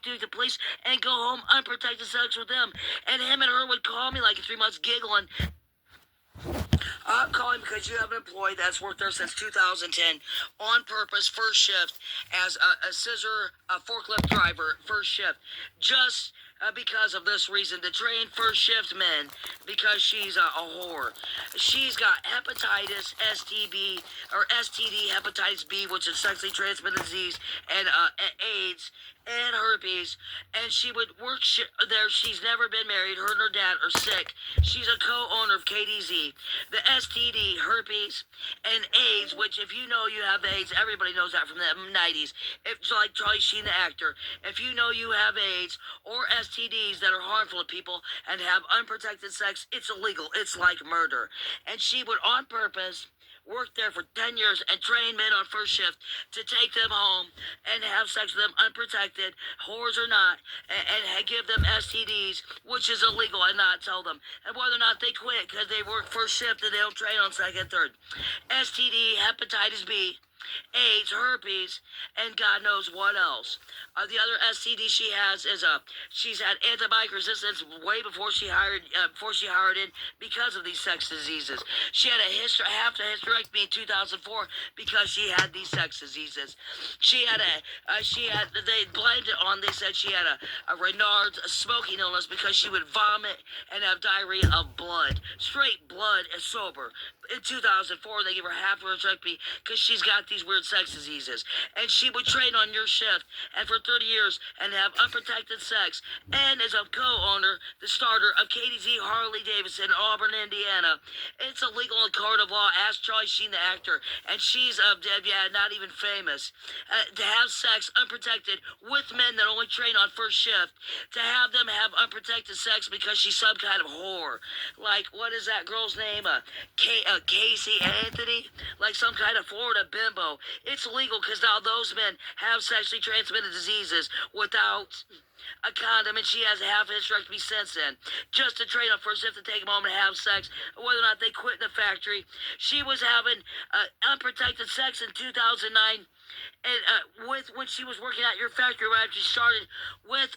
duty to police and go home unprotected sex with them. And him and her would call me like in 3 months giggling. I'm calling because you have an employee that's worked there since 2010 on purpose, first shift, as a scissor forklift driver, first shift. Just because of this reason, to train first shift men, because she's a whore. She's got hepatitis, STB, or STD, hepatitis B, which is sexually transmitted disease, and AIDS, and herpes, and she would work there. She's never been married. Her and her dad are sick. She's a co-owner of KDZ. The STD, herpes, and AIDS, which if you know you have AIDS, everybody knows that from the 90s. It's like Charlie Sheen, the actor. If you know you have AIDS or STDs that are harmful to people and have unprotected sex, it's illegal. It's like murder. And she would, on purpose, worked there for 10 years and trained men on first shift to take them home and have sex with them unprotected, whores or not, and give them STDs, which is illegal, and not tell them. And whether or not they quit because they work first shift and they don't train on second, third. STD, hepatitis B, AIDS, herpes, and God knows what else. The other STD she has is she's had antibiotic resistance way before she hired in because of these sex diseases. She had a hysterectomy in 2004 because she had these sex diseases. They blamed it on. They said she had a Raynaud's smoking illness because she would vomit and have diarrhea of blood, straight blood, and sober. In 2004, they gave her half a hysterectomy because she's got these weird sex diseases. And she would train on your shift and for 30 years and have unprotected sex. And as a co-owner, the starter of KDZ Harley Davidson in Auburn, Indiana. It's illegal in court of law. Ask Charlie Sheen, the actor. And she's not even famous. To have sex unprotected with men that only train on first shift. To have them have unprotected sex because she's some kind of whore. Like, what is that girl's name? Casey Anthony, like some kind of Florida bimbo. It's illegal because now those men have sexually transmitted diseases without a condom, and she has a half hysterectomy since then, just to train them first shift to take them home and have sex, whether or not they quit in the factory. She was having unprotected sex in 2009. And when she was working at your factory, when she started with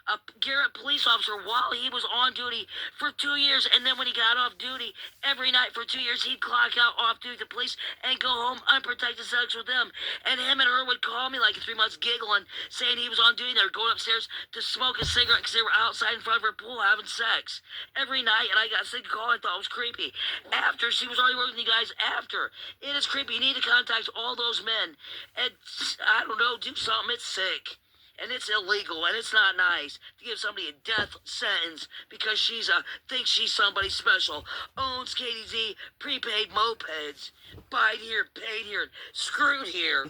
a Garrett police officer while he was on duty for 2 years, and then when he got off duty every night for 2 years, he'd clock out off duty to police and go home unprotected sex with them. And him and her would call me like in 3 months giggling, saying he was on duty. They were going upstairs to smoke a cigarette because they were outside in front of her pool having sex every night. And I got sick of calling. I thought it was creepy. After she was already working with you guys. After it is creepy. You need to contact all those men. And I don't know, do something. It's sick. And it's illegal, and it's not nice to give somebody a death sentence because thinks she's somebody special. Owns KDZ prepaid mopeds. Buy here, paid here, screwed here.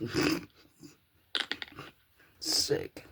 Sick.